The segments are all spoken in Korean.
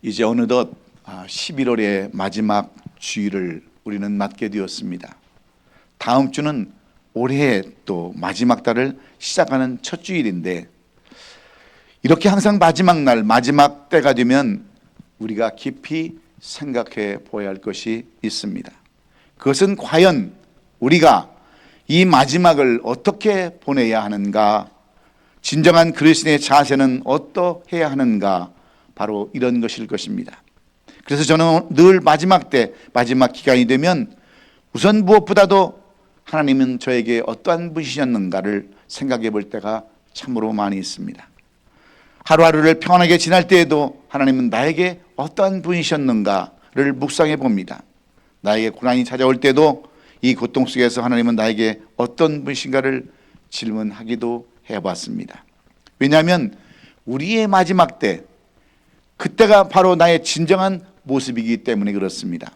이제 어느덧 11월의 마지막 주일을 우리는 맞게 되었습니다. 다음 주는 올해의 또 마지막 달을 시작하는 첫 주일인데, 이렇게 항상 마지막 날, 마지막 때가 되면 우리가 깊이 생각해 보아야 할 것이 있습니다. 그것은 과연 우리가 이 마지막을 어떻게 보내야 하는가, 진정한 그리스도인의 자세는 어떠해야 하는가, 바로 이런 것일 것입니다. 그래서 저는 늘 마지막 때, 마지막 기간이 되면 우선 무엇보다도 하나님은 저에게 어떠한 분이셨는가를 생각해 볼 때가 참으로 많이 있습니다. 하루하루를 평안하게 지날 때에도 하나님은 나에게 어떠한 분이셨는가를 묵상해 봅니다. 나에게 고난이 찾아올 때도 이 고통 속에서 하나님은 나에게 어떤 분이신가를 질문하기도 해봤습니다. 왜냐하면 우리의 마지막 때, 그때가 바로 나의 진정한 모습이기 때문에 그렇습니다.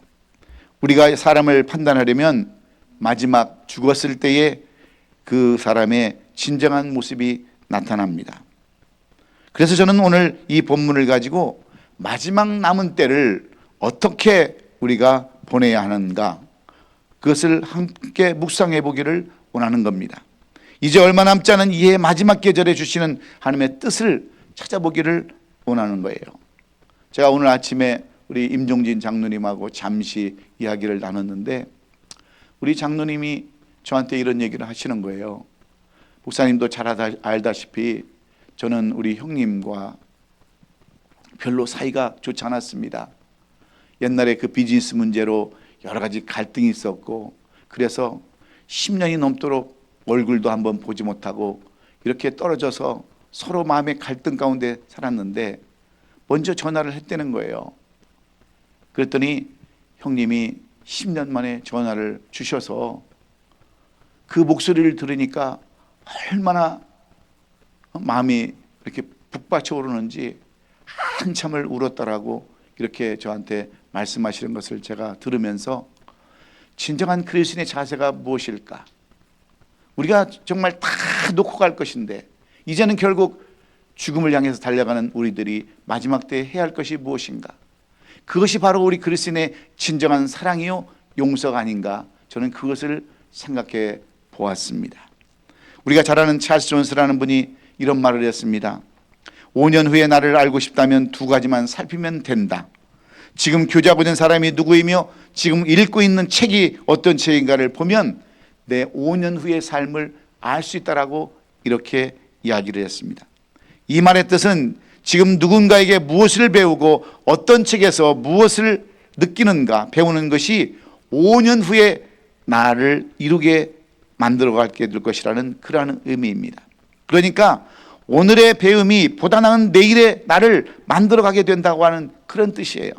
우리가 사람을 판단하려면 마지막 죽었을 때에 그 사람의 진정한 모습이 나타납니다. 그래서 저는 오늘 이 본문을 가지고 마지막 남은 때를 어떻게 우리가 보내야 하는가, 그것을 함께 묵상해 보기를 원하는 겁니다. 이제 얼마 남지 않은 이해 마지막 계절에 주시는 하나님의 뜻을 찾아보기를 원하는 거예요. 제가 오늘 아침에 우리 임종진 장로님하고 잠시 이야기를 나눴는데, 우리 장로님이 저한테 이런 얘기를 하시는 거예요. 목사님도 잘 알다시피 저는 우리 형님과 별로 사이가 좋지 않았습니다. 옛날에 그 비즈니스 문제로 여러 가지 갈등이 있었고, 그래서 10년이 넘도록 얼굴도 한번 보지 못하고 이렇게 떨어져서 서로 마음의 갈등 가운데 살았는데, 먼저 전화를 했다는 거예요. 그랬더니 형님이 10년 만에 전화를 주셔서 그 목소리를 들으니까 얼마나 마음이 이렇게 북받쳐 오르는지 한참을 울었다라고 이렇게 저한테 말씀하시는 것을 제가 들으면서, 진정한 그리스도인의 자세가 무엇일까? 우리가 정말 다 놓고 갈 것인데 이제는 결국 죽음을 향해서 달려가는 우리들이 마지막 때에 해야 할 것이 무엇인가? 그것이 바로 우리 그리스도인의 진정한 사랑이요 용서가 아닌가, 저는 그것을 생각해 보았습니다. 우리가 잘 아는 찰스 존스라는 분이 이런 말을 했습니다. 5년 후에 나를 알고 싶다면 두 가지만 살피면 된다. 지금 교제하고 있는 사람이 누구이며 지금 읽고 있는 책이 어떤 책인가를 보면 내 5년 후의 삶을 알 수 있다라고 이렇게 이야기를 했습니다. 이 말의 뜻은 지금 누군가에게 무엇을 배우고 어떤 책에서 무엇을 느끼는가, 배우는 것이 5년 후에 나를 이루게 만들어가게 될 것이라는 그러한 의미입니다. 그러니까 오늘의 배움이 보다 나은 내일의 나를 만들어가게 된다고 하는 그런 뜻이에요.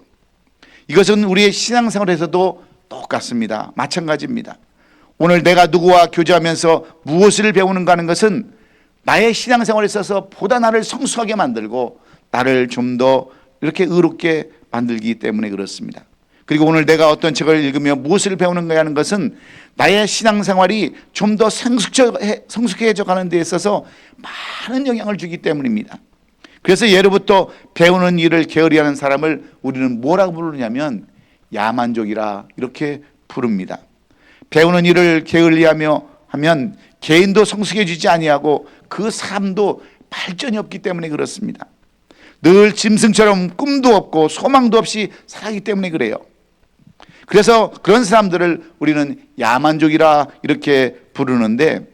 이것은 우리의 신앙생활에서도 똑같습니다. 마찬가지입니다. 오늘 내가 누구와 교제하면서 무엇을 배우는가 하는 것은 나의 신앙생활에 있어서 보다 나를 성숙하게 만들고 나를 좀 더 이렇게 의롭게 만들기 때문에 그렇습니다. 그리고 오늘 내가 어떤 책을 읽으며 무엇을 배우는가 하는 것은 나의 신앙생활이 좀 더 성숙해져 가는 데 있어서 많은 영향을 주기 때문입니다. 그래서 예로부터 배우는 일을 게으리하는 사람을 우리는 뭐라고 부르냐면 야만족이라 이렇게 부릅니다. 배우는 일을 게을리하며 하면 개인도 성숙해지지 아니하고 그 삶도 발전이 없기 때문에 그렇습니다. 늘 짐승처럼 꿈도 없고 소망도 없이 살아가기 때문에 그래요. 그래서 그런 사람들을 우리는 야만족이라 이렇게 부르는데,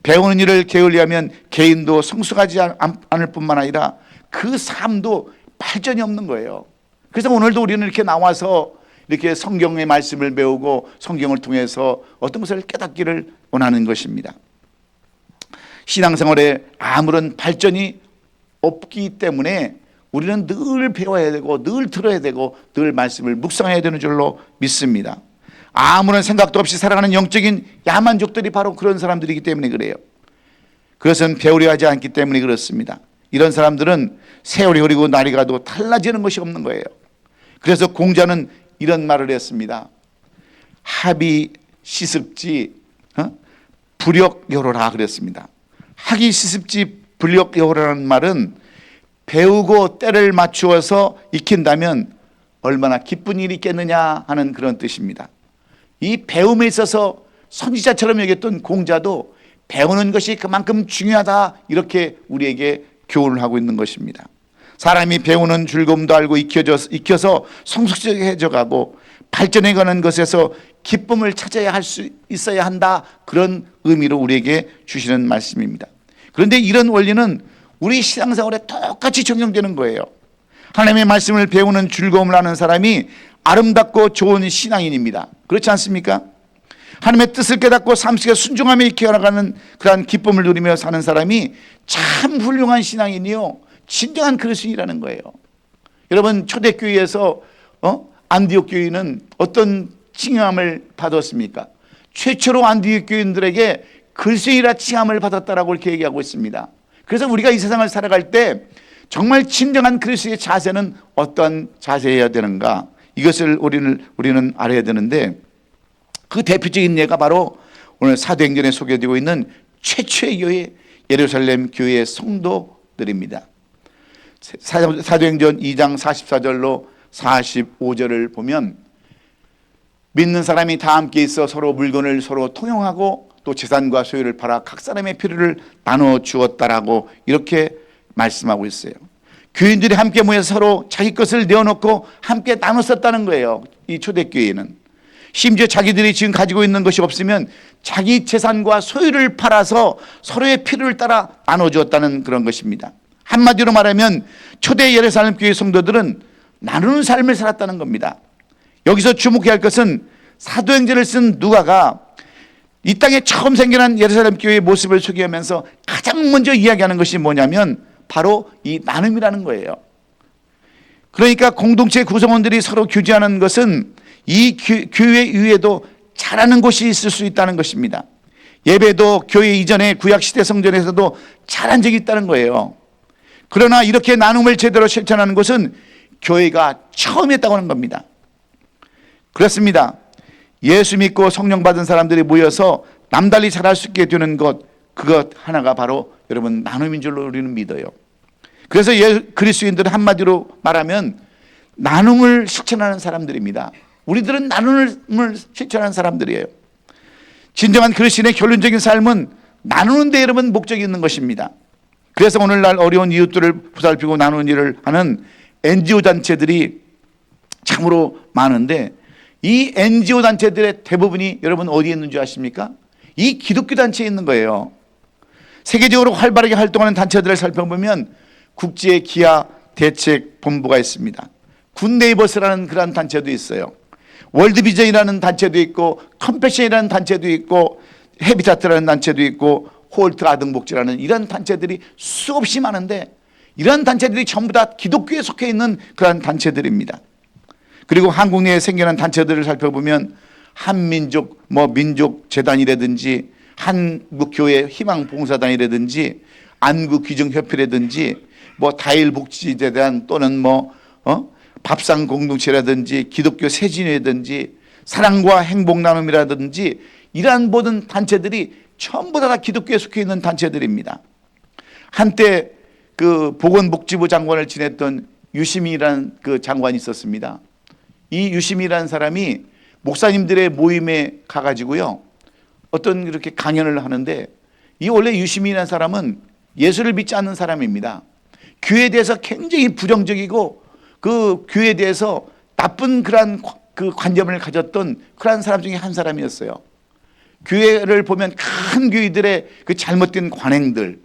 배우는 일을 게을리하면 개인도 성숙하지 않을 뿐만 아니라 그 삶도 발전이 없는 거예요. 그래서 오늘도 우리는 이렇게 나와서 이렇게 성경의 말씀을 배우고 성경을 통해서 어떤 것을 깨닫기를 원하는 것입니다. 신앙생활에 아무런 발전이 없기 때문에 우리는 늘 배워야 되고 늘 들어야 되고 늘 말씀을 묵상해야 되는 줄로 믿습니다. 아무런 생각도 없이 살아가는 영적인 야만족들이 바로 그런 사람들이기 때문에 그래요. 그것은 배우려 하지 않기 때문에 그렇습니다. 이런 사람들은 세월이 흐르고 날이 가도 달라지는 것이 없는 거예요. 그래서 공자는 이런 말을 했습니다. 합이 시습지 불역여로라 그랬습니다. 학이 시습지 불역여로라는 말은 배우고 때를 맞추어서 익힌다면 얼마나 기쁜 일이 있겠느냐 하는 그런 뜻입니다. 이 배움에 있어서 선지자처럼 여겼던 공자도 배우는 것이 그만큼 중요하다, 이렇게 우리에게 교훈을 하고 있는 것입니다. 사람이 배우는 즐거움도 알고 익혀서 성숙해져 가고 발전해 가는 것에서 기쁨을 찾아야 할 수 있어야 한다, 그런 의미로 우리에게 주시는 말씀입니다. 그런데 이런 원리는 우리 신앙생활에 똑같이 적용되는 거예요. 하나님의 말씀을 배우는 즐거움을 아는 사람이 아름답고 좋은 신앙인입니다. 그렇지 않습니까? 하나님의 뜻을 깨닫고 삶 속에 순종하며 익혀나가는 그러한 기쁨을 누리며 사는 사람이 참 훌륭한 신앙인이요, 진정한 그리스도인이라는 거예요. 여러분, 초대교회에서 안디옥 교회는 어떤 칭함을 받았습니까? 최초로 안디옥 교인들에게 그리스도인이라 칭함을 받았다라고 이렇게 얘기하고 있습니다. 그래서 우리가 이 세상을 살아갈 때 정말 진정한 그리스도의 자세는 어떤 자세여야 되는가, 이것을 우리는 알아야 되는데, 그 대표적인 예가 바로 오늘 사도행전에 소개되고 있는 최초의 교회, 예루살렘 교회의 성도들입니다. 사도행전 2장 44절로 45절을 보면 믿는 사람이 다 함께 있어 서로 물건을 서로 통용하고 또 재산과 소유를 팔아 각 사람의 필요를 나눠 주었다라고 이렇게 말씀하고 있어요. 교인들이 함께 모여서 서로 자기 것을 내어놓고 함께 나눴었다는 거예요. 이 초대교회는 심지어 자기들이 지금 가지고 있는 것이 없으면 자기 재산과 소유를 팔아서 서로의 필요를 따라 나눠주었다는 그런 것입니다. 한마디로 말하면 초대 예루살렘 교회 성도들은 나누는 삶을 살았다는 겁니다. 여기서 주목해야 할 것은 사도행전을 쓴 누가가 이 땅에 처음 생겨난 예루살렘 교회의 모습을 소개하면서 가장 먼저 이야기하는 것이 뭐냐면 바로 이 나눔이라는 거예요. 그러니까 공동체 구성원들이 서로 교제하는 것은 이 교회 이외에도 잘하는 곳이 있을 수 있다는 것입니다. 예배도 교회 이전에 구약시대 성전에서도 잘한 적이 있다는 거예요. 그러나 이렇게 나눔을 제대로 실천하는 곳은 교회가 처음이었다고 하는 겁니다. 그렇습니다. 예수 믿고 성령 받은 사람들이 모여서 남달리 잘할 수 있게 되는 그것 하나가 바로 여러분 나눔인 줄로 우리는 믿어요. 그래서 그리스도인들은 한마디로 말하면 나눔을 실천하는 사람들입니다. 우리들은 나눔을 실천하는 사람들이에요. 진정한 그리스도인의 결론적인 삶은 나누는 데 여러분 목적이 있는 것입니다. 그래서 오늘날 어려운 이웃들을 보살피고 나누는 일을 하는 NGO 단체들이 참으로 많은데, 이 NGO 단체들의 대부분이 여러분 어디에 있는 줄 아십니까? 이 기독교 단체에 있는 거예요. 세계적으로 활발하게 활동하는 단체들을 살펴보면 국제 기아 대책 본부가 있습니다. 굿네이버스라는 그런 단체도 있어요. 월드비전이라는 단체도 있고, 컴패션이라는 단체도 있고, 헤비타트라는 단체도 있고, 홀트 아동복지라는 이런 단체들이 수없이 많은데, 이런 단체들이 전부 다 기독교에 속해 있는 그런 단체들입니다. 그리고 한국 내에 생겨난 단체들을 살펴보면 한민족 민족 재단이라든지 한국교회 희망봉사단이라든지 안구귀정협회라든지 다일복지재단 또는 밥상 공동체라든지 기독교 세진회라든지 사랑과 행복 나눔이라든지 이러한 모든 단체들이 전부 다 기독교에 속해 있는 단체들입니다. 한때 그 보건복지부 장관을 지냈던 유시민이라는 그 장관이 있었습니다. 이 유시민이라는 사람이 목사님들의 모임에 가가지고요, 어떤 이렇게 강연을 하는데, 이 원래 유시민이라는 사람은 예수를 믿지 않는 사람입니다. 교회에 대해서 굉장히 부정적이고 그 교회에 대해서 나쁜 그런 그 관점을 가졌던 그런 사람 중에 한 사람이었어요. 교회를 보면 큰 교회들의 그 잘못된 관행들,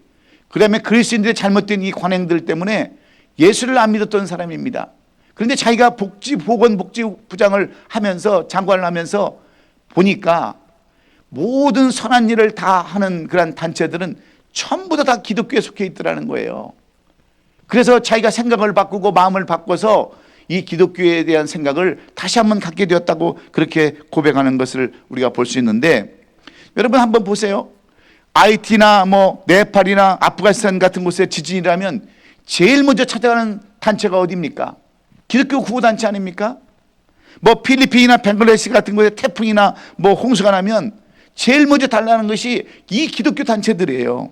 그 다음에 그리스도인들의 잘못된 이 관행들 때문에 예수를 안 믿었던 사람입니다. 그런데 자기가 보건복지부장을 하면서, 장관을 하면서 보니까 모든 선한 일을 다 하는 그런 단체들은 전부 다 기독교에 속해 있더라는 거예요. 그래서 자기가 생각을 바꾸고 마음을 바꿔서 이 기독교에 대한 생각을 다시 한번 갖게 되었다고 그렇게 고백하는 것을 우리가 볼 수 있는데, 여러분 한번 보세요. IT나 네팔이나 아프가니스탄 같은 곳에 지진이라면 제일 먼저 찾아가는 단체가 어디입니까? 기독교 구호단체 아닙니까? 필리핀이나 벵글라데시 같은 곳에 태풍이나 홍수가 나면 제일 먼저 달라는 것이 이 기독교 단체들이에요.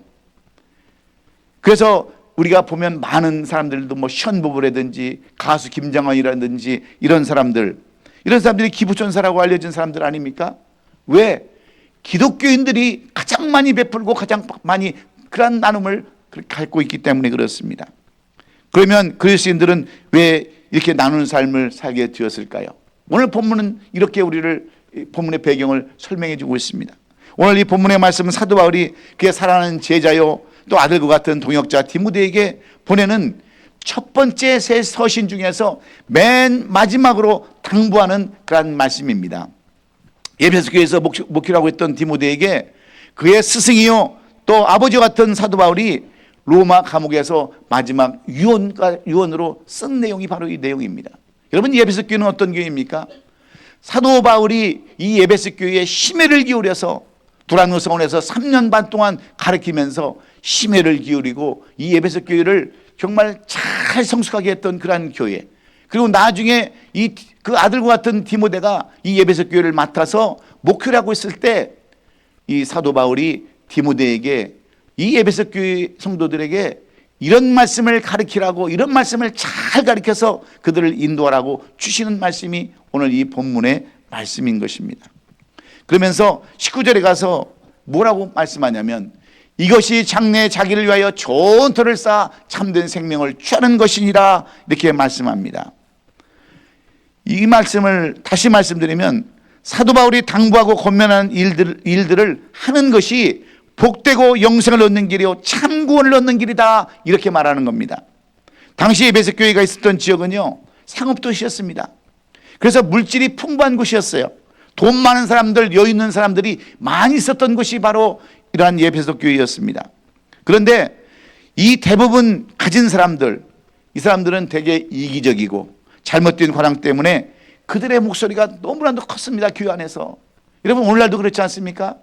그래서 우리가 보면 많은 사람들도 뭐 현보부라든지 가수 김장원이라든지 이런 사람들이 기부천사라고 알려진 사람들 아닙니까? 왜? 기독교인들이 가장 많이 베풀고 가장 많이 그런 나눔을 갖고 있기 때문에 그렇습니다. 그러면 그리스도인들은 왜 이렇게 나누는 삶을 살게 되었을까요? 오늘 본문은 이렇게 우리를 본문의 배경을 설명해 주고 있습니다. 오늘 이 본문의 말씀은 사도 바울이 그의 사랑하는 제자요 또 아들과 같은 동역자 디모데에게 보내는 첫 번째 새 서신 중에서 맨 마지막으로 당부하는 그런 말씀입니다. 에베소 교회에서 목회라고 했던 디모데에게 그의 스승이요 또 아버지 같은 사도 바울이 로마 감옥에서 마지막 유언으로 쓴 내용이 바로 이 내용입니다. 여러분, 이 에베소 교회는 어떤 교회입니까? 사도 바울이 이 에베소 교회에 심혈을 기울여서 두란노 성원에서 3년 반 동안 가르치면서 심혈을 기울이고 이 에베소 교회를 정말 잘 성숙하게 했던 그러한 교회, 그리고 나중에 그 아들과 같은 디모데가 이 에베소 교회를 맡아서 목회를 하고 있을 때 이 사도 바울이 디모데에게 이 에베소 교회 성도들에게 이런 말씀을 가르치라고, 이런 말씀을 잘 가르쳐서 그들을 인도하라고 주시는 말씀이 오늘 이 본문의 말씀인 것입니다. 그러면서 19절에 가서 뭐라고 말씀하냐면 이것이 장래에 자기를 위하여 좋은 터를 쌓아 참된 생명을 취하는 것이니라 이렇게 말씀합니다. 이 말씀을 다시 말씀드리면 사도 바울이 당부하고 권면하는 일들을 하는 것이 복되고 영생을 얻는 길이요 참 구원을 얻는 길이다 이렇게 말하는 겁니다. 당시 에베소 교회가 있었던 지역은요 상업도시였습니다. 그래서 물질이 풍부한 곳이었어요. 돈 많은 사람들, 여유 있는 사람들이 많이 있었던 곳이 바로 이러한 에베소 교회였습니다. 그런데 이 대부분 가진 사람들, 이 사람들은 되게 이기적이고 잘못된 관행 때문에 그들의 목소리가 너무나도 컸습니다. 교회 안에서. 여러분, 오늘날도 그렇지 않습니까?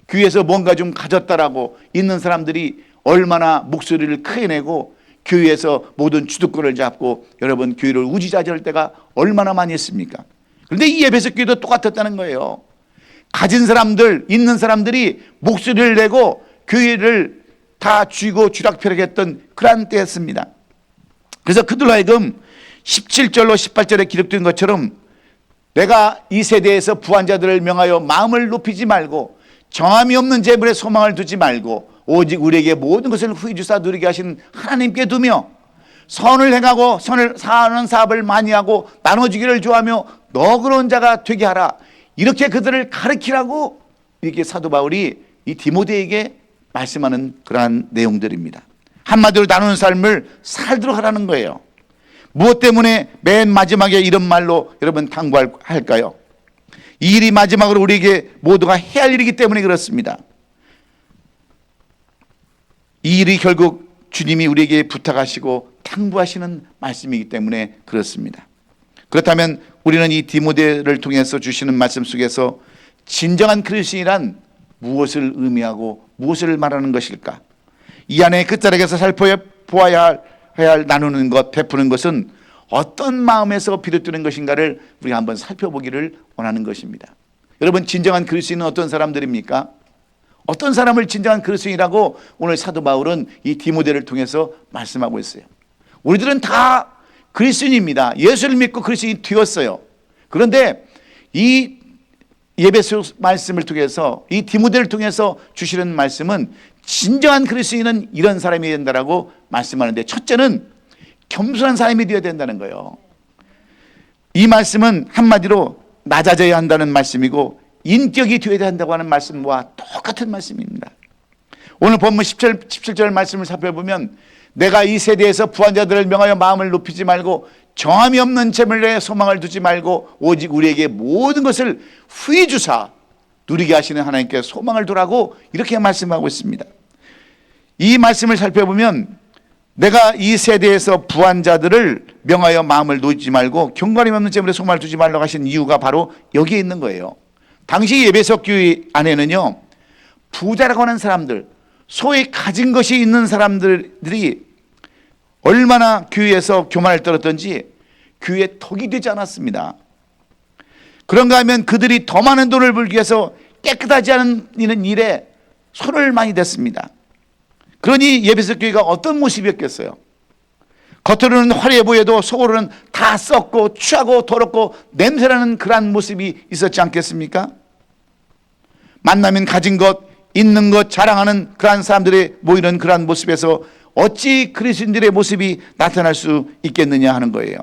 교회에서 뭔가 좀 가졌다라고 있는 사람들이 얼마나 목소리를 크게 내고 교회에서 모든 주도권을 잡고 여러분 교회를 우지자지할 때가 얼마나 많이 있습니까? 그런데 이 에베소 교회도 똑같았다는 거예요. 가진 사람들, 있는 사람들이 목소리를 내고 교회를 다 쥐고 쥐락펴락했던 그런 때였습니다. 그래서 그들로 하여금 17절로 18절에 기록된 것처럼 내가 이 세대에서 부한 자들을 명하여 마음을 높이지 말고 정함이 없는 재물에 소망을 두지 말고 오직 우리에게 모든 것을 후히 주사 누리게 하신 하나님께 두며 선을 행하고 선을 사하는 사업을 많이 하고 나눠주기를 좋아하며 너그러운 자가 되게 하라. 이렇게 그들을 가르치라고 이렇게 사도 바울이 이 디모데에게 말씀하는 그러한 내용들입니다. 한마디로 나누는 삶을 살도록 하라는 거예요. 무엇 때문에 맨 마지막에 이런 말로 여러분 당부할까요? 이 일이 마지막으로 우리에게 모두가 해야 할 일이기 때문에 그렇습니다. 이 일이 결국 주님이 우리에게 부탁하시고 당부하시는 말씀이기 때문에 그렇습니다. 그렇다면 우리는 이 디모데를 통해서 주시는 말씀 속에서 진정한 그리스도인이란 무엇을 의미하고 무엇을 말하는 것일까? 이 안에 끝자락에서 살펴보아야 할 나누는 것, 베푸는 것은 어떤 마음에서 비롯되는 것인가를 우리가 한번 살펴보기를 원하는 것입니다. 여러분, 진정한 그리스도인은 어떤 사람들입니까? 어떤 사람을 진정한 그리스도인이라고 오늘 사도 바울은 이 디모데를 통해서 말씀하고 있어요. 우리들은 다 그리스도인입니다. 예수를 믿고 그리스도인이 되었어요. 그런데 이 에베소 말씀을 통해서 이 디모데를 통해서 주시는 말씀은 진정한 그리스도인은 이런 사람이 된다라고 말씀하는데 첫째는 겸손한 사람이 되어야 된다는 거예요. 이 말씀은 한마디로 낮아져야 한다는 말씀이고 인격이 되어야 한다고 하는 말씀과 똑같은 말씀입니다. 오늘 본문 17절 말씀을 살펴보면 내가 이 세대에서 부한 자들을 명하여 마음을 높이지 말고 정함이 없는 재물에 소망을 두지 말고 오직 우리에게 모든 것을 후히 주사 누리게 하시는 하나님께 소망을 두라고 이렇게 말씀하고 있습니다. 이 말씀을 살펴보면 내가 이 세대에서 부한 자들을 명하여 마음을 놓지 말고 경건함이 없는 재물에 소망을 두지 말라고 하신 이유가 바로 여기에 있는 거예요. 당시 에베소 교회 안에는요 부자라고 하는 사람들, 소위 가진 것이 있는 사람들이 얼마나 교회에서 교만을 떨었던지 교회에 덕이 되지 않았습니다. 그런가 하면 그들이 더 많은 돈을 벌기 위해서 깨끗하지 않은 일에 손을 많이 댔습니다. 그러니 예배소 교회가 어떤 모습이었겠어요? 겉으로는 화려해 보여도 속으로는 다 썩고 취하고 더럽고 냄새나는 그러한 모습이 있었지 않겠습니까? 만나면 가진 것, 있는 것 자랑하는 그러한 사람들의 모이는 그러한 모습에서 어찌 그리스도인들의 모습이 나타날 수 있겠느냐 하는 거예요.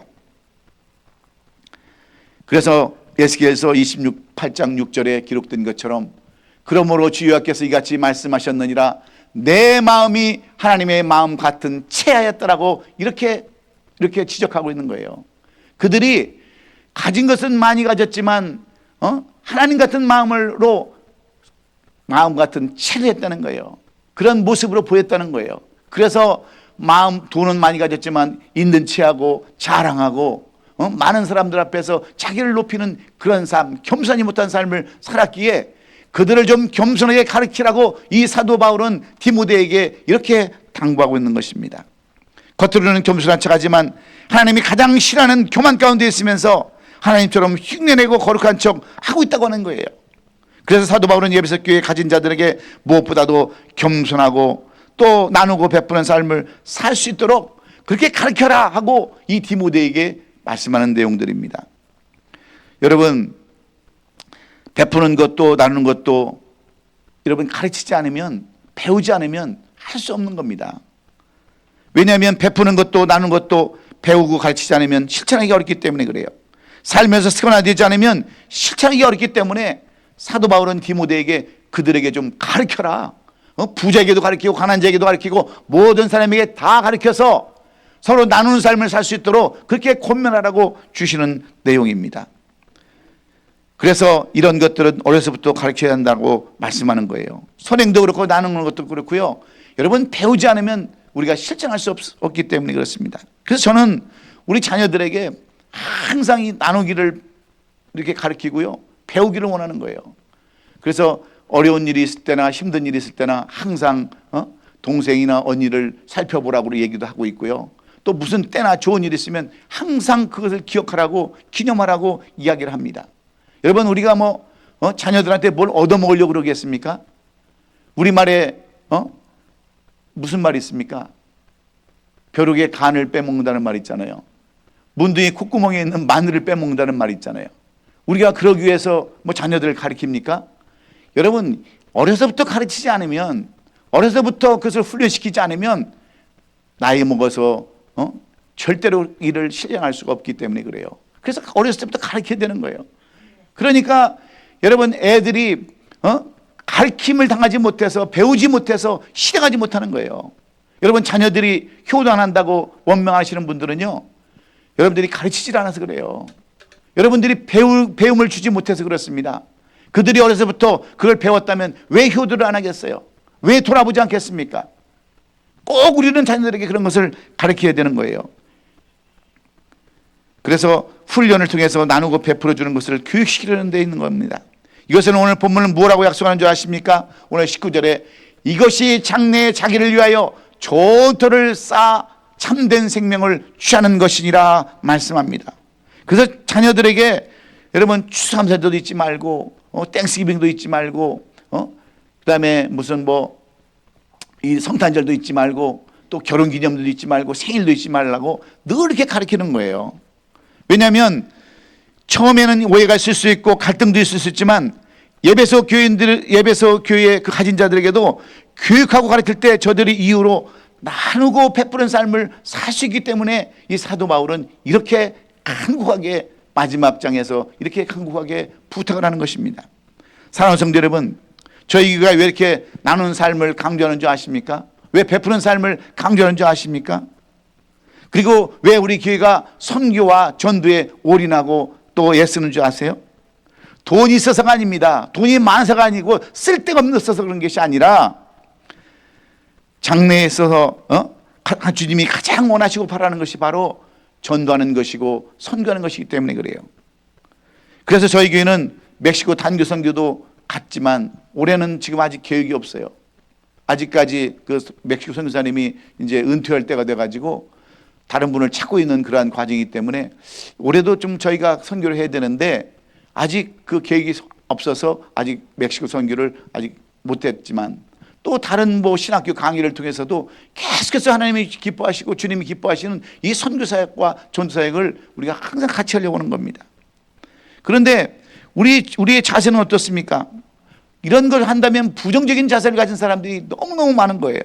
그래서 에스겔서 8장 6절에 기록된 것처럼 그러므로 주 여호와께서 이같이 말씀하셨느니라 내 마음이 하나님의 마음 같은 체하였더라고 이렇게 지적하고 있는 거예요. 그들이 가진 것은 많이 가졌지만 하나님 같은 마음으로 마음 같은 체를 했다는 거예요. 그런 모습으로 보였다는 거예요. 그래서 돈은 많이 가졌지만 있는 체하고 자랑하고 많은 사람들 앞에서 자기를 높이는 그런 삶, 겸손하지 못한 삶을 살았기에 그들을 좀 겸손하게 가르치라고 이 사도 바울은 디모데에게 이렇게 당부하고 있는 것입니다. 겉으로는 겸손한 척하지만 하나님이 가장 싫어하는 교만 가운데 있으면서 하나님처럼 흉내내고 거룩한 척 하고 있다고 하는 거예요. 그래서 사도 바울은 예배소 교회 가진 자들에게 무엇보다도 겸손하고 또 나누고 베푸는 삶을 살 수 있도록 그렇게 가르쳐라 하고 이 디모데에게 말씀하는 내용들입니다. 여러분, 베푸는 것도 나누는 것도 여러분 가르치지 않으면, 배우지 않으면 할 수 없는 겁니다. 왜냐하면 베푸는 것도 나누는 것도 배우고 가르치지 않으면 실천하기 어렵기 때문에 그래요. 살면서 습관화되지 않으면 실천하기 어렵기 때문에 사도 바울은 디모데에게 그들에게 좀 가르쳐라. 부자에게도 가르치고 가난한 자에게도 가르치고 모든 사람에게 다 가르쳐서 서로 나누는 삶을 살 수 있도록 그렇게 권면하라고 주시는 내용입니다. 그래서 이런 것들은 어려서부터 가르쳐야 한다고 말씀하는 거예요. 선행도 그렇고 나누는 것도 그렇고요. 여러분 배우지 않으면 우리가 실천할 수 없기 때문에 그렇습니다. 그래서 저는 우리 자녀들에게 항상 이 나누기를 이렇게 가르치고요. 배우기를 원하는 거예요. 그래서 어려운 일이 있을 때나 힘든 일이 있을 때나 항상 동생이나 언니를 살펴보라고 얘기도 하고 있고요. 또 무슨 때나 좋은 일이 있으면 항상 그것을 기억하라고 기념하라고 이야기를 합니다. 여러분 우리가 자녀들한테 뭘 얻어먹으려고 그러겠습니까? 우리말에 무슨 말이 있습니까? 벼룩의 간을 빼먹는다는 말 있잖아요. 문둥이 콧구멍에 있는 마늘을 빼먹는다는 말 있잖아요. 우리가 그러기 위해서 자녀들을 가르칩니까? 여러분 어려서부터 가르치지 않으면, 어려서부터 그것을 훈련시키지 않으면 나이 먹어서 절대로 이를 실행할 수가 없기 때문에 그래요. 그래서 어렸을 때부터 가르쳐야 되는 거예요. 그러니까 여러분 애들이 가르침을 당하지 못해서 배우지 못해서 실행하지 못하는 거예요. 여러분 자녀들이 효도 안 한다고 원망하시는 분들은요, 여러분들이 가르치질 않아서 그래요. 여러분들이 배움을 주지 못해서 그렇습니다. 그들이 어려서부터 그걸 배웠다면 왜 효도를 안 하겠어요? 왜 돌아보지 않겠습니까? 꼭 우리는 자녀들에게 그런 것을 가르쳐야 되는 거예요. 그래서 훈련을 통해서 나누고 베풀어 주는 것을 교육시키려는 데 있는 겁니다. 이것은 오늘 본문은 뭐라고 약속하는 줄 아십니까? 오늘 19절에 이것이 장래에 자기를 위하여 좋은 터를 쌓아 참된 생명을 취하는 것이니라 말씀합니다. 그래서 자녀들에게 여러분 추수감사절도 잊지 말고 땡스기빙도 잊지 말고 그다음에 무슨 이 성탄절도 잊지 말고 또 결혼기념도 잊지 말고 생일도 잊지 말라고 늘 이렇게 가르치는 거예요. 왜냐하면 처음에는 오해가 있을 수 있고 갈등도 있을 수 있지만 예배소 교회의 그 가진 자들에게도 교육하고 가르칠 때 저들이 이후로 나누고 베푸는 삶을 살 수 있기 때문에 이 사도 바울은 이렇게 간곡하게 마지막 장에서 이렇게 간곡하게 부탁을 하는 것입니다. 사랑하는 성도 여러분, 저희가 왜 이렇게 나누는 삶을 강조하는 줄 아십니까? 왜 베푸는 삶을 강조하는 줄 아십니까? 그리고 왜 우리 교회가 선교와 전도에 올인하고 또 애쓰는 줄 아세요? 돈이 있어서가 아닙니다. 돈이 많아서가 아니고 쓸데가 없어서 그런 것이 아니라 장래에 있어서 주님이 가장 원하시고 바라는 것이 바로 전도하는 것이고 선교하는 것이기 때문에 그래요. 그래서 저희 교회는 멕시코 단교 선교도 갔지만 올해는 지금 아직 계획이 없어요. 아직까지 그 멕시코 선교사님이 이제 은퇴할 때가 돼가지고 다른 분을 찾고 있는 그러한 과정이기 때문에 올해도 좀 저희가 선교를 해야 되는데 아직 그 계획이 없어서 아직 멕시코 선교를 아직 못했지만 또 다른 뭐 신학교 강의를 통해서도 계속해서 하나님이 기뻐하시고 주님이 기뻐하시는 이 선교사역과 전도사역을 우리가 항상 같이 하려고 하는 겁니다. 그런데 우리의 자세는 어떻습니까? 이런 걸 한다면 부정적인 자세를 가진 사람들이 너무너무 많은 거예요.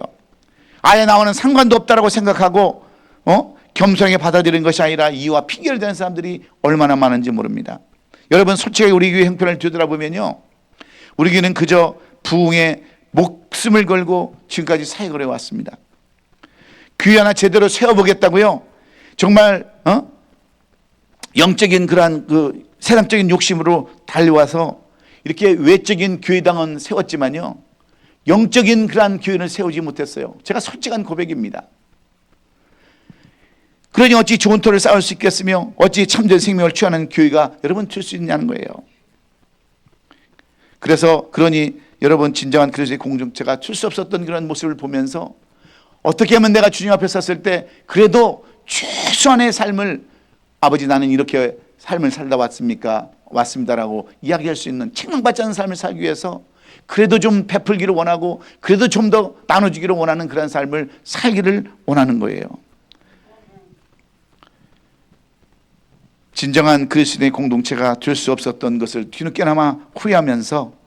아예 나와는 상관도 없다라고 생각하고 겸손하게 받아들이는 것이 아니라 이유와 핑계를 대는 사람들이 얼마나 많은지 모릅니다. 여러분 솔직하게 우리 교회 형편을 뒤돌아보면요, 우리 교회는 그저 부흥에 목숨을 걸고 지금까지 사역을 해왔습니다. 교회 하나 제대로 세워보겠다고요, 정말 영적인 그러한 그 세상적인 욕심으로 달려와서 이렇게 외적인 교회당은 세웠지만요, 영적인 그러한 교회는 세우지 못했어요. 제가 솔직한 고백입니다. 그러니 어찌 좋은 터를 쌓을 수 있겠으며 어찌 참된 생명을 취하는 교회가 여러분 될 수 있냐는 거예요. 그러니 여러분 진정한 그리스도의 공동체가 될 수 없었던 그런 모습을 보면서 어떻게 하면 내가 주님 앞에 섰을 때 그래도 최소한의 삶을, 아버지 나는 이렇게 삶을 살다 왔습니다라고 이야기할 수 있는, 책망받지 않는 삶을 살기 위해서 그래도 좀 베풀기를 원하고 그래도 좀 더 나눠주기를 원하는 그런 삶을 살기를 원하는 거예요. 진정한 그리스도의 공동체가 될 수 없었던 것을 뒤늦게나마 후회하면서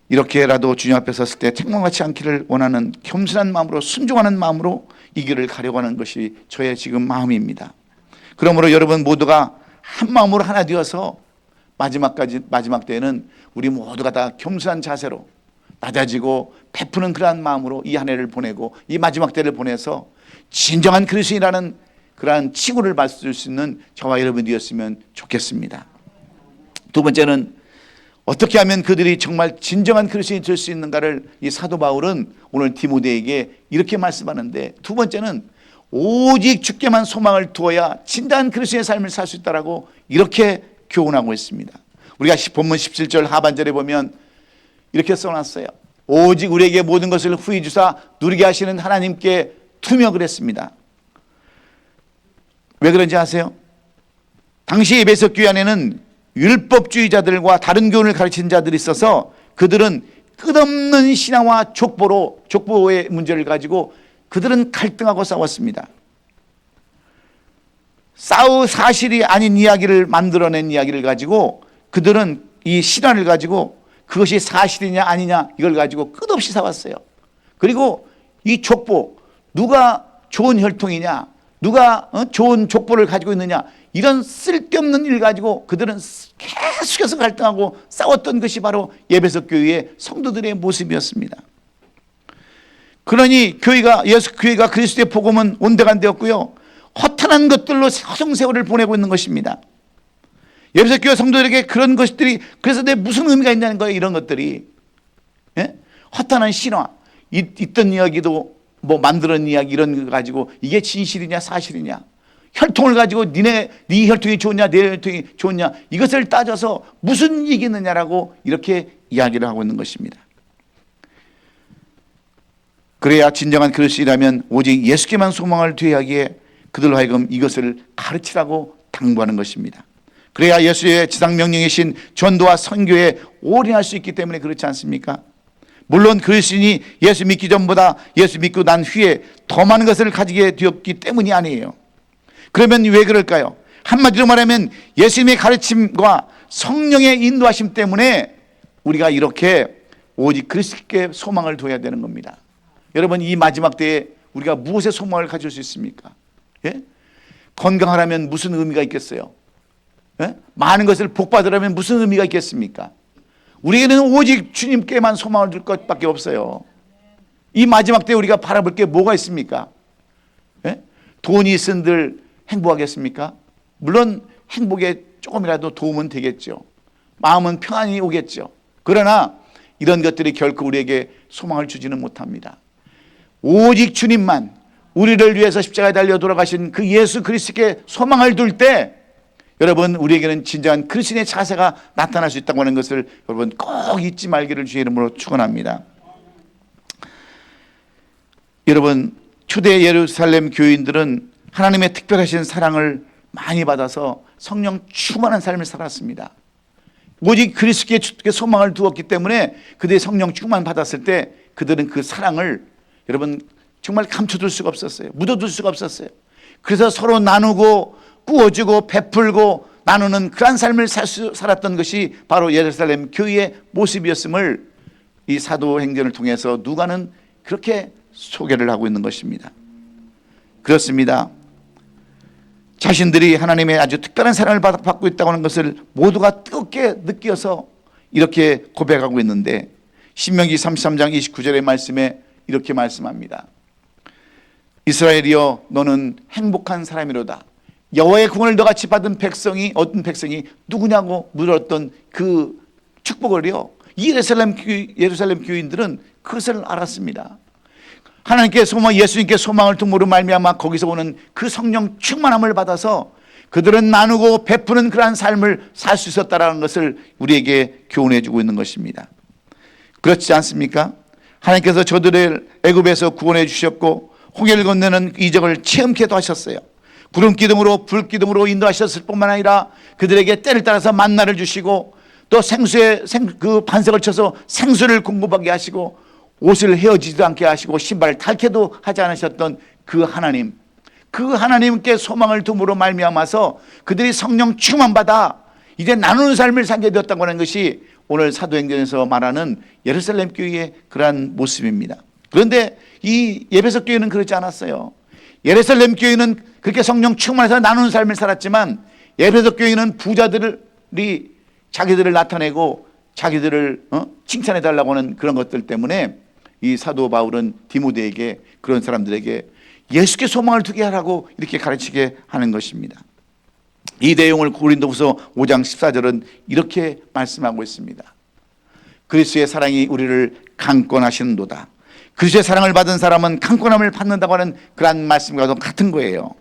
이렇게라도 주님 앞에 섰을 때 책망받지 않기를 원하는 겸손한 마음으로, 순종하는 마음으로 이 길을 가려고 하는 것이 저의 지금 마음입니다. 그러므로 여러분 모두가 한 마음으로 하나 되어서 마지막 때에는 우리 모두가 다 겸손한 자세로 낮아지고 베푸는 그러한 마음으로 이 한 해를 보내고 이 마지막 때를 보내서 진정한 그리스도인이라는 그러한 칭호를 받을 수 있는 저와 여러분이 되었으면 좋겠습니다. 두 번째는 어떻게 하면 그들이 정말 진정한 그리스도인이 될 수 있는가를 이 사도 바울은 오늘 디모데에게 이렇게 말씀하는데, 두 번째는 오직 주께만 소망을 두어야 진정한 그리스도의 삶을 살 수 있다라고 이렇게 교훈하고 있습니다. 우리가 본문 17절 하반절에 보면 이렇게 써놨어요. 오직 우리에게 모든 것을 후히 주사 누리게 하시는 하나님께 투며 그랬습니다. 왜 그런지 아세요? 당시 에베소 교회 안에는 율법주의자들과 다른 교훈을 가르치는 자들이 있어서 그들은 끝없는 신앙과 족보의 문제를 가지고 그들은 갈등하고 싸웠습니다. 사실이 아닌 이야기를 만들어낸 이야기를 가지고 그들은 이 신화를 가지고 그것이 사실이냐 아니냐 이걸 가지고 끝없이 싸웠어요. 그리고 이 족보, 누가 좋은 혈통이냐, 누가 좋은 족보를 가지고 있느냐, 이런 쓸데없는 일 가지고 그들은 계속해서 갈등하고 싸웠던 것이 바로 에베소 교회의 성도들의 모습이었습니다. 그러니 교회가 그리스도의 복음은 온데간데였고요, 허탄한 것들로 허송세월을 보내고 있는 것입니다. 에베소 교회 성도들에게 그런 것들이 그래서 무슨 의미가 있냐는 거예요. 이런 것들이, 예? 허탄한 신화, 있던 이야기도 뭐 만들어낸 이야기 이런 거 가지고 이게 진실이냐 사실이냐, 혈통을 가지고 네 혈통이 좋냐 내 혈통이 좋냐 이것을 따져서 무슨 이익이 있느냐라고 이렇게 이야기를 하고 있는 것입니다. 그래야 진정한 그리스도인이라면 오직 예수께만 소망을 두어야기에 그들로 하여금 이것을 가르치라고 당부하는 것입니다. 그래야 예수의 지상명령이신 전도와 선교에 올인할 수 있기 때문에 그렇지 않습니까? 물론 그리스도인이 예수 믿기 전보다 예수 믿고 난 후에 더 많은 것을 가지게 되었기 때문이 아니에요. 그러면 왜 그럴까요? 한마디로 말하면 예수님의 가르침과 성령의 인도하심 때문에 우리가 이렇게 오직 그리스도께 소망을 둬야 되는 겁니다. 여러분, 이 마지막 때에 우리가 무엇에 소망을 가질 수 있습니까? 예? 건강하라면 무슨 의미가 있겠어요? 예? 많은 것을 복받으라면 무슨 의미가 있겠습니까? 우리에게는 오직 주님께만 소망을 둘 것밖에 없어요. 이 마지막 때에 우리가 바라볼 게 뭐가 있습니까? 예? 돈이 있은들 행복하겠습니까? 물론 행복에 조금이라도 도움은 되겠죠. 마음은 평안이 오겠죠. 그러나 이런 것들이 결코 우리에게 소망을 주지는 못합니다. 오직 주님만, 우리를 위해서 십자가에 달려 돌아가신 그 예수 그리스도께 소망을 둘 때 여러분, 우리에게는 진정한 그리스도의 자세가 나타날 수 있다고 하는 것을 여러분 꼭 잊지 말기를 주의 이름으로 축원합니다. 여러분, 초대 예루살렘 교인들은 하나님의 특별하신 사랑을 많이 받아서 성령 충만한 삶을 살았습니다. 오직 그리스도께 소망을 두었기 때문에 그들이 성령 충만 받았을 때 그들은 그 사랑을 여러분 정말 감춰둘 수가 없었어요. 묻어둘 수가 없었어요. 그래서 서로 나누고 구워주고 베풀고 나누는 그런 삶을 살았던 것이 바로 예루살렘 교회의 모습이었음을 이 사도행전을 통해서 누가는 그렇게 소개를 하고 있는 것입니다. 그렇습니다. 자신들이 하나님의 아주 특별한 사랑을 받고 있다고 하는 것을 모두가 뜨겁게 느껴서 이렇게 고백하고 있는데, 신명기 33장 29절의 말씀에 이렇게 말씀합니다. 이스라엘이여 너는 행복한 사람이로다. 여호와의 구원을 너같이 받은 백성이 어떤 백성이 누구냐고 물었던 그 축복을요, 예루살렘 교인들은 그것을 알았습니다. 하나님께 예수님께 소망을 둠으로 말미암아 거기서 오는 그 성령 충만함을 받아서 그들은 나누고 베푸는 그러한 삶을 살 수 있었다라는 것을 우리에게 교훈해 주고 있는 것입니다. 그렇지 않습니까? 하나님께서 저들을 애굽에서 구원해 주셨고 홍해를 건너는 이적을 체험케도 하셨어요. 구름 기둥으로 불 기둥으로 인도하셨을 뿐만 아니라 그들에게 때를 따라서 만나를 주시고 또 그 반석을 쳐서 생수를 공급하게 하시고 옷을 헤어지지도 않게 하시고 신발을 닳게도 하지 않으셨던 그 하나님, 그 하나님께 소망을 둠으로 말미암아서 그들이 성령 충만받아 이제 나누는 삶을 살게 되었다고 하는 것이 오늘 사도행전에서 말하는 예루살렘 교회의 그러한 모습입니다. 그런데 이 에베소 교회는 그렇지 않았어요. 예루살렘 교회는 그렇게 성령 충만해서 나누는 삶을 살았지만 에베소 교회는 부자들이 자기들을 나타내고 자기들을 칭찬해 달라고 하는 그런 것들 때문에 이 사도 바울은 디모데에게 그런 사람들에게 예수께 소망을 두게 하라고 이렇게 가르치게 하는 것입니다. 이 내용을 고린도후서 5장 14절은 이렇게 말씀하고 있습니다. 그리스도의 사랑이 우리를 강권하시는도다. 그리스도의 사랑을 받은 사람은 강권함을 받는다고 하는 그런 말씀과도 같은 거예요.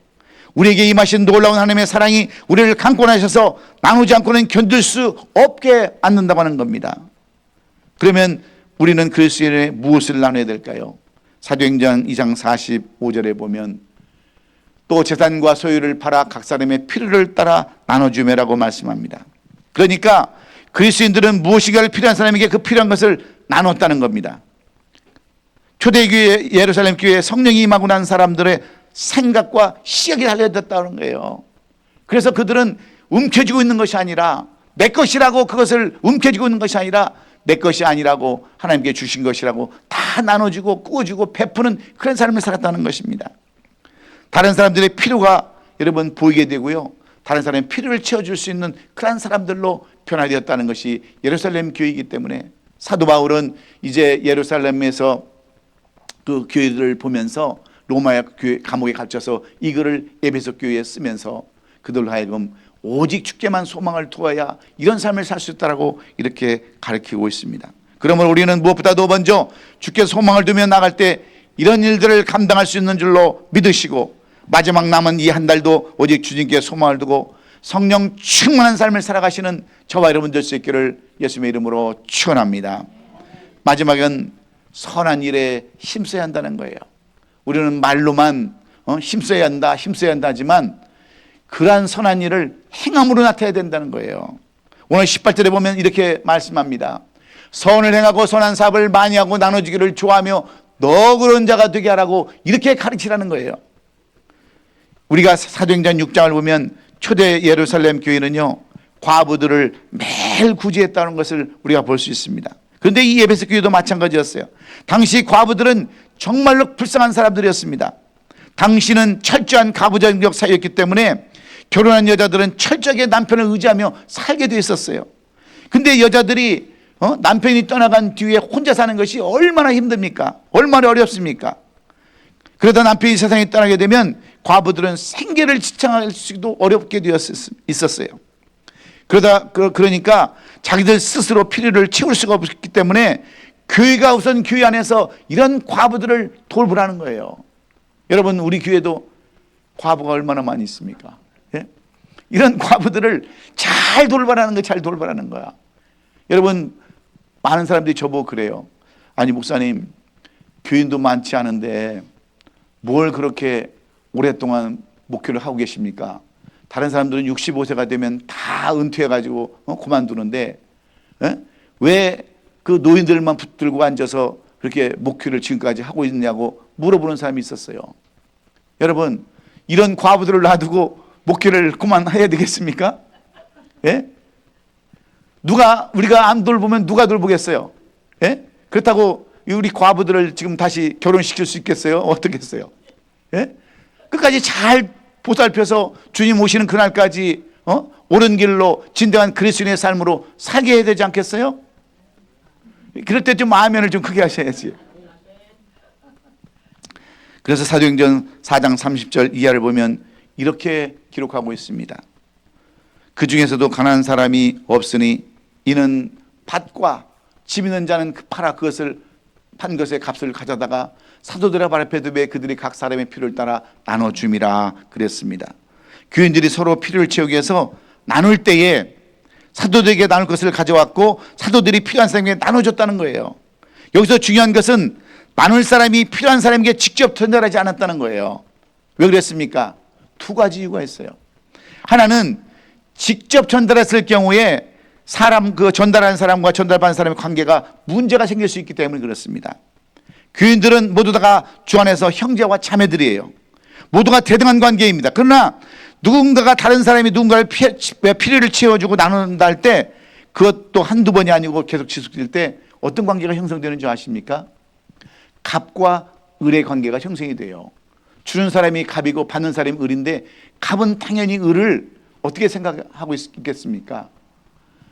우리에게 임하신 놀라운 하나님의 사랑이 우리를 강권하셔서 나누지 않고는 견딜 수 없게 않는다고 하는 겁니다. 그러면 우리는 그리스도인의 무엇을 나눠야 될까요? 사도행전 2장 45절에 보면 또 재산과 소유를 팔아 각 사람의 필요를 따라 나눠주매라고 말씀합니다. 그러니까 그리스도인들은 무엇인가를 필요한 사람에게 그 필요한 것을 나눴다는 겁니다. 초대교회 예루살렘 교회에 성령이 임하고 난 사람들의 생각과 시각이 달려졌다는 거예요. 그래서 그들은 움켜쥐고 있는 것이 아니라 내 것이라고 그것을 움켜쥐고 있는 것이 아니라 내 것이 아니라고 하나님께 주신 것이라고 다 나눠주고 꾸어주고 베푸는 그런 삶을 살았다는 것입니다. 다른 사람들의 필요가 여러분 보이게 되고요, 다른 사람의 필요를 채워줄 수 있는 그런 사람들로 변화되었다는 것이 예루살렘 교회이기 때문에 사도 바울은 이제 예루살렘에서 그 교회들을 보면서 로마 교회 감옥에 갇혀서 이 글을 에베소 교회에 쓰면서 그들로 하여금 오직 주께만 소망을 두어야 이런 삶을 살 수 있다라고 이렇게 가르치고 있습니다. 그러면 우리는 무엇보다도 먼저 주께 소망을 두며 나갈 때 이런 일들을 감당할 수 있는 줄로 믿으시고 마지막 남은 이 한 달도 오직 주님께 소망을 두고 성령 충만한 삶을 살아가시는 저와 여러분 될 수 있기를 예수님의 이름으로 축원합니다. 마지막은 선한 일에 힘써야 한다는 거예요. 우리는 말로만 힘써야 한다 하지만 그러한 선한 일을 행함으로 나타내야 된다는 거예요. 오늘 18절에 보면 이렇게 말씀합니다. 선을 행하고 선한 사업을 많이 하고 나눠주기를 좋아하며 너그러운 자가 되게 하라고 이렇게 가르치라는 거예요. 우리가 사도행전 6장을 보면 초대 예루살렘 교회는요, 과부들을 매일 구제했다는 것을 우리가 볼 수 있습니다. 그런데 이 에베소 교회도 마찬가지였어요. 당시 과부들은 정말로 불쌍한 사람들이었습니다. 당시는 철저한 가부장적 사회였기 때문에 결혼한 여자들은 철저하게 남편을 의지하며 살게 돼 있었어요. 근데 여자들이 남편이 떠나간 뒤에 혼자 사는 것이 얼마나 힘듭니까? 얼마나 어렵습니까? 그러다 남편이 세상에 떠나게 되면 과부들은 생계를 지탱할 수도 어렵게 되어 있었어요. 그러니까 자기들 스스로 필요를 채울 수가 없기 때문에 교회가 우선 교회 안에서 이런 과부들을 돌보라는 거예요. 여러분, 우리 교회도 과부가 얼마나 많이 있습니까? 예? 이런 과부들을 잘 돌보라는 거, 잘 돌보라는 거야. 여러분, 많은 사람들이 저보고 그래요. 아니 목사님, 교인도 많지 않은데 뭘 그렇게 오랫동안 목회를 하고 계십니까? 다른 사람들은 65세가 되면 다 은퇴해가지고 그만두는데 왜 그 노인들만 붙들고 앉아서 그렇게 목회를 지금까지 하고 있느냐고 물어보는 사람이 있었어요. 여러분, 이런 과부들을 놔두고 목회를 그만해야 되겠습니까? 예? 우리가 안 돌보면 누가 돌보겠어요? 예? 그렇다고 우리 과부들을 지금 다시 결혼시킬 수 있겠어요? 어떻겠어요? 예? 끝까지 잘 보살펴서 주님 오시는 그날까지 옳은 길로 진정한 그리스도인의 삶으로 살게 해야 되지 않겠어요? 그럴 때 좀 아멘을 좀 크게 하셔야지. 그래서 사도행전 4장 30절 이하를 보면 이렇게 기록하고 있습니다. 그 중에서도 가난한 사람이 없으니 이는 밭과 집 있는 자는 팔아 그것을 판 것의 값을 가져다가 사도들의 발 앞에 두매 그들이 각 사람의 필요를 따라 나눠줌이라 그랬습니다. 교인들이 서로 필요를 채우기 위해서 나눌 때에 사도들에게 나눌 것을 가져왔고 사도들이 필요한 사람에게 나눠줬다는 거예요. 여기서 중요한 것은 나눌 사람이 필요한 사람에게 직접 전달하지 않았다는 거예요. 왜 그랬습니까? 두 가지 이유가 있어요. 하나는 직접 전달했을 경우에 전달하는 사람과 전달받는 사람의 관계가 문제가 생길 수 있기 때문에 그렇습니다. 교인들은 모두 다가 주 안에서 형제와 자매들이에요. 모두가 대등한 관계입니다. 그러나 누군가가 다른 사람이 누군가를 필요를 채워주고 나눈다 할 때 그것도 한두 번이 아니고 계속 지속될 때 어떤 관계가 형성되는 줄 아십니까? 갑과 을의 관계가 형성이 돼요. 주는 사람이 갑이고 받는 사람이 을인데 갑은 당연히 을을 어떻게 생각하고 있겠습니까?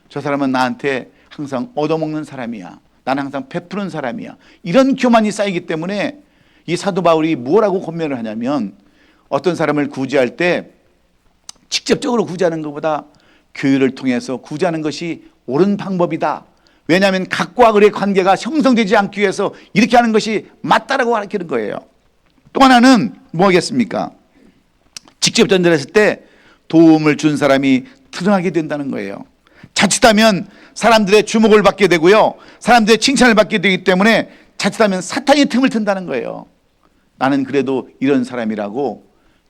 저 사람은 나한테 항상 얻어먹는 사람이야. 나는 항상 베푸는 사람이야. 이런 교만이 쌓이기 때문에 이 사도 바울이 뭐라고 권면을 하냐면 어떤 사람을 구제할 때 직접적으로 구제하는 것보다 교회를 통해서 구제하는 것이 옳은 방법이다. 왜냐하면 각과 을의 관계가 형성되지 않기 위해서 이렇게 하는 것이 맞다라고 가르치는 거예요. 또 하나는 뭐겠습니까? 직접 전달했을 때 도움을 준 사람이 드러나게 된다는 거예요. 자칫하면 사람들의 주목을 받게 되고요. 사람들의 칭찬을 받게 되기 때문에 자칫하면 사탄이 틈을 튼다는 거예요. 나는 그래도 이런 사람이라고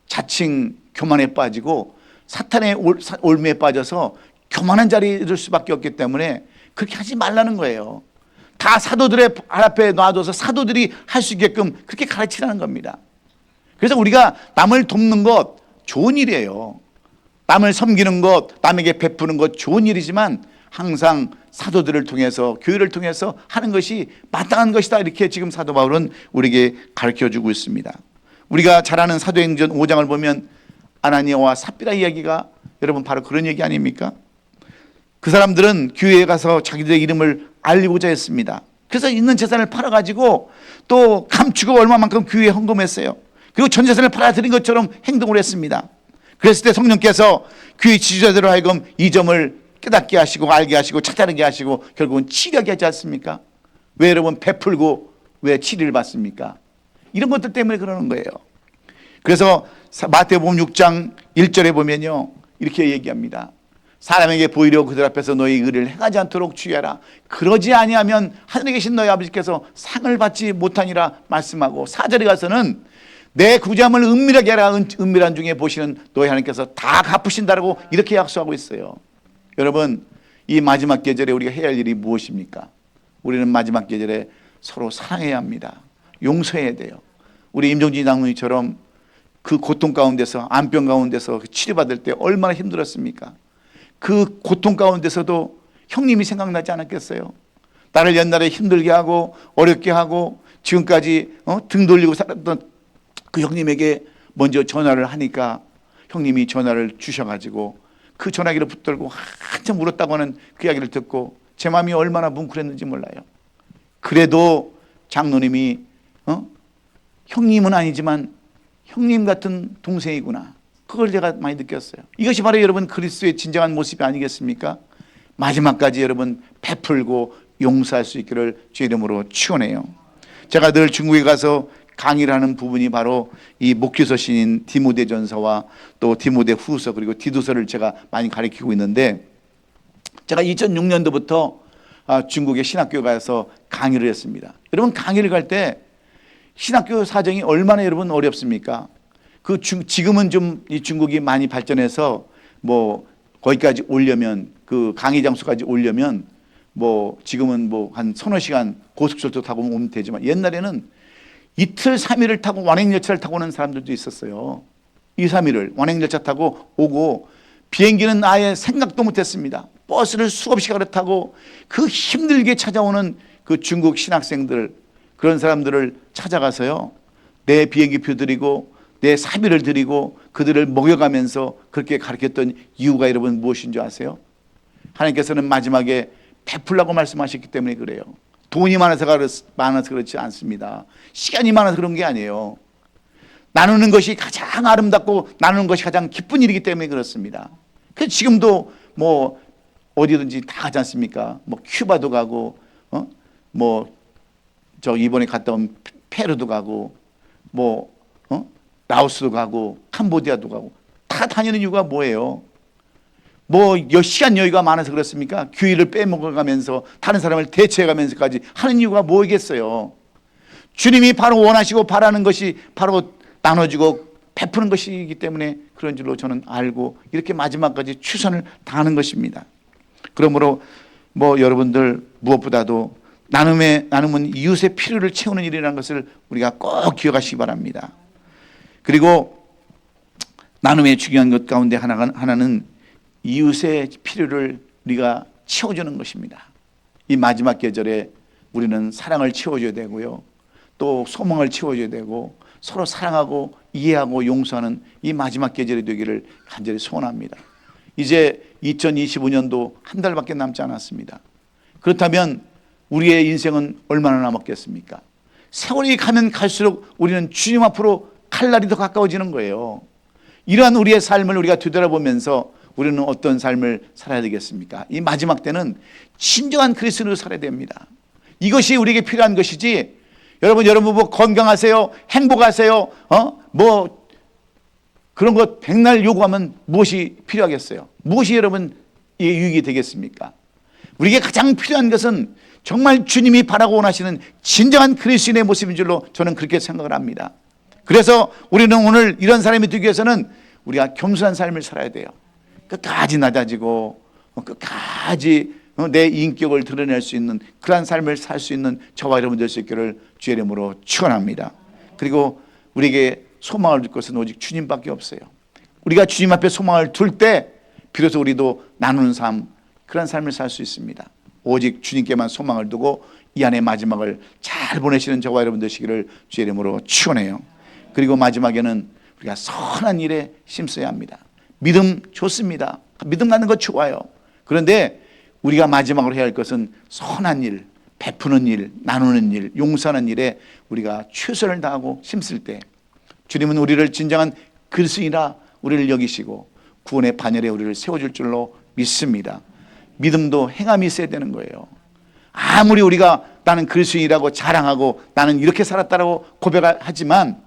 자칭 교만에 빠지고 사탄의 올매에 빠져서 교만한 자리에 이를 수밖에 없기 때문에 그렇게 하지 말라는 거예요. 다 사도들의 발 앞에 놔둬서 사도들이 할 수 있게끔 그렇게 가르치라는 겁니다. 그래서 우리가 남을 돕는 것 좋은 일이에요. 남을 섬기는 것, 남에게 베푸는 것 좋은 일이지만 항상 사도들을 통해서 교회를 통해서 하는 것이 마땅한 것이다. 이렇게 지금 사도 바울은 우리에게 가르쳐주고 있습니다. 우리가 잘 아는 사도행전 5장을 보면 아나니아와 삽비라 이야기가 여러분 바로 그런 얘기 아닙니까? 그 사람들은 교회에 가서 자기들의 이름을 알리고자 했습니다. 그래서 있는 재산을 팔아가지고 또 감추고 얼마만큼 교회에 헌금했어요. 그리고 전 재산을 팔아들인 것처럼 행동을 했습니다. 그랬을 때 성령께서 교회 지도자들로 하여금 이 점을 깨닫게 하시고 알게 하시고 찾아내게 하시고 결국은 치료하게 하지 않습니까? 왜 여러분 베풀고 왜 치료를 받습니까? 이런 것들 때문에 그러는 거예요. 그래서 마태복음 6장 1절에 보면요 이렇게 얘기합니다. 사람에게 보이려고 그들 앞에서 너희 의를 행하지 않도록 주의하라. 그러지 아니하면 하늘에 계신 너희 아버지께서 상을 받지 못하니라 말씀하고 4절에 가서는 내 구제함을 은밀하게 하라. 은밀한 중에 보시는 너희 하나님께서 다 갚으신다라고 이렇게 약속하고 있어요. 여러분 이 마지막 계절에 우리가 해야 할 일이 무엇입니까? 우리는 마지막 계절에 서로 사랑해야 합니다. 용서해야 돼요. 우리 임종진 장로님처럼 그 고통 가운데서 암병 가운데서 치료받을 때 얼마나 힘들었습니까? 그 고통 가운데서도 형님이 생각나지 않았겠어요? 나를 옛날에 힘들게 하고 어렵게 하고 지금까지 등 돌리고 살았던 그 형님에게 먼저 전화를 하니까 형님이 전화를 주셔가지고 그 전화기를 붙들고 한참 울었다고 하는 그 이야기를 듣고 제 마음이 얼마나 뭉클했는지 몰라요. 그래도 장로님이 형님은 아니지만 형님 같은 동생이구나. 그걸 제가 많이 느꼈어요. 이것이 바로 여러분 그리스도의 진정한 모습이 아니겠습니까? 마지막까지 여러분 베풀고 용서할 수 있기를 주의 이름으로 축원해요. 제가 늘 중국에 가서 강의를 하는 부분이 바로 이 목회서신인 디모데전서와 또 디모데후서 그리고 디도서를 제가 많이 가르치고 있는데 제가 2006년도부터 중국의 신학교에 가서 강의를 했습니다. 여러분 강의를 갈 때 신학교 사정이 얼마나 여러분 어렵습니까? 지금은 좀 이 중국이 많이 발전해서 뭐 거기까지 오려면 그 강의 장소까지 오려면 뭐 지금은 뭐 한 서너 시간 고속철도 타고 오면 되지만 옛날에는 이틀 3일을 타고 완행열차를 타고 오는 사람들도 있었어요. 2, 3일을 완행열차 타고 오고 비행기는 아예 생각도 못했습니다. 버스를 수없이 갈아타고 그 힘들게 찾아오는 그 중국 신학생들, 그런 사람들을 찾아가서요, 내 비행기표 드리고 내 사비를 드리고 그들을 먹여가면서 그렇게 가르쳤던 이유가 여러분 무엇인 줄 아세요? 하나님께서는 마지막에 베풀라고 말씀하셨기 때문에 그래요. 돈이 많아서 그렇지 않습니다. 시간이 많아서 그런 게 아니에요. 나누는 것이 가장 아름답고 나누는 것이 가장 기쁜 일이기 때문에 그렇습니다. 그래서 지금도 뭐 어디든지 다 가지 않습니까? 뭐 큐바도 가고, 뭐 저 이번에 갔다 온 페루도 가고, 뭐 라오스도 가고, 캄보디아도 가고, 다 다니는 이유가 뭐예요? 뭐 시간 여유가 많아서 그렇습니까? 규율을 빼먹어가면서 다른 사람을 대체해가면서까지 하는 이유가 뭐겠어요? 주님이 바로 원하시고 바라는 것이 바로 나눠주고 베푸는 것이기 때문에 그런 줄로 저는 알고 이렇게 마지막까지 최선을 다하는 것입니다. 그러므로 뭐 여러분들 무엇보다도 나눔은 이웃의 필요를 채우는 일이라는 것을 우리가 꼭 기억하시기 바랍니다. 그리고 나눔의 중요한 것 가운데 하나는 이웃의 필요를 우리가 채워주는 것입니다. 이 마지막 계절에 우리는 사랑을 채워줘야 되고요, 또 소망을 채워줘야 되고 서로 사랑하고 이해하고 용서하는 이 마지막 계절이 되기를 간절히 소원합니다. 이제 2025년도 한 달밖에 남지 않았습니다. 그렇다면 우리의 인생은 얼마나 남았겠습니까? 세월이 가면 갈수록 우리는 주님 앞으로 갈 날이 더 가까워지는 거예요. 이러한 우리의 삶을 우리가 되돌아보면서 우리는 어떤 삶을 살아야 되겠습니까? 이 마지막 때는 진정한 그리스도인으로 살아야 됩니다. 이것이 우리에게 필요한 것이지, 여러분 뭐 건강하세요, 행복하세요, 뭐 그런 것 백날 요구하면 무엇이 필요하겠어요? 무엇이 여러분 유익이 되겠습니까? 우리에게 가장 필요한 것은 정말 주님이 바라고 원하시는 진정한 그리스도인의 모습인 줄로 저는 그렇게 생각을 합니다. 그래서 우리는 오늘 이런 사람이 되기 위해서는 우리가 겸손한 삶을 살아야 돼요. 끝까지 낮아지고 끝까지 내 인격을 드러낼 수 있는 그러한 삶을 살 수 있는 저와 여러분 될 수 있기를 주의 이름으로 축원합니다. 그리고 우리에게 소망을 줄 것은 오직 주님밖에 없어요. 우리가 주님 앞에 소망을 둘 때 비로소 우리도 나누는 삶, 그런 삶을 살 수 있습니다. 오직 주님께만 소망을 두고 이 안의 마지막을 잘 보내시는 저와 여러분 되시기를 주의 이름으로 축원해요. 그리고 마지막에는 우리가 선한 일에 힘써야 합니다. 믿음 좋습니다. 믿음 갖는 것 좋아요. 그런데 우리가 마지막으로 해야 할 것은 선한 일, 베푸는 일, 나누는 일, 용서하는 일에 우리가 최선을 다하고 힘쓸 때 주님은 우리를 진정한 그리스도인이라 우리를 여기시고 구원의 반열에 우리를 세워줄 줄로 믿습니다. 믿음도 행함이 있어야 되는 거예요. 아무리 우리가 나는 그리스도인이라고 자랑하고 나는 이렇게 살았다라고 고백하지만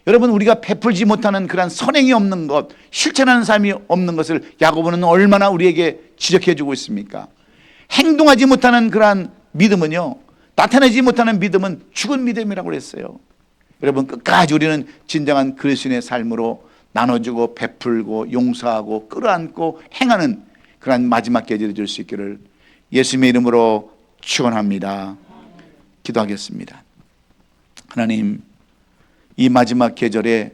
여러분, 우리가 베풀지 못하는 그런 선행이 없는 것, 실천하는 삶이 없는 것을 야고보는 얼마나 우리에게 지적해 주고 있습니까? 행동하지 못하는 그러한 믿음은요, 나타내지 못하는 믿음은 죽은 믿음이라고 그랬어요. 여러분, 끝까지 우리는 진정한 그리스도인의 삶으로 나눠주고 베풀고 용서하고 끌어안고 행하는 그러한 마지막 계절이 될 수 있기를 예수님의 이름으로 축원합니다. 기도하겠습니다. 하나님, 이 마지막 계절에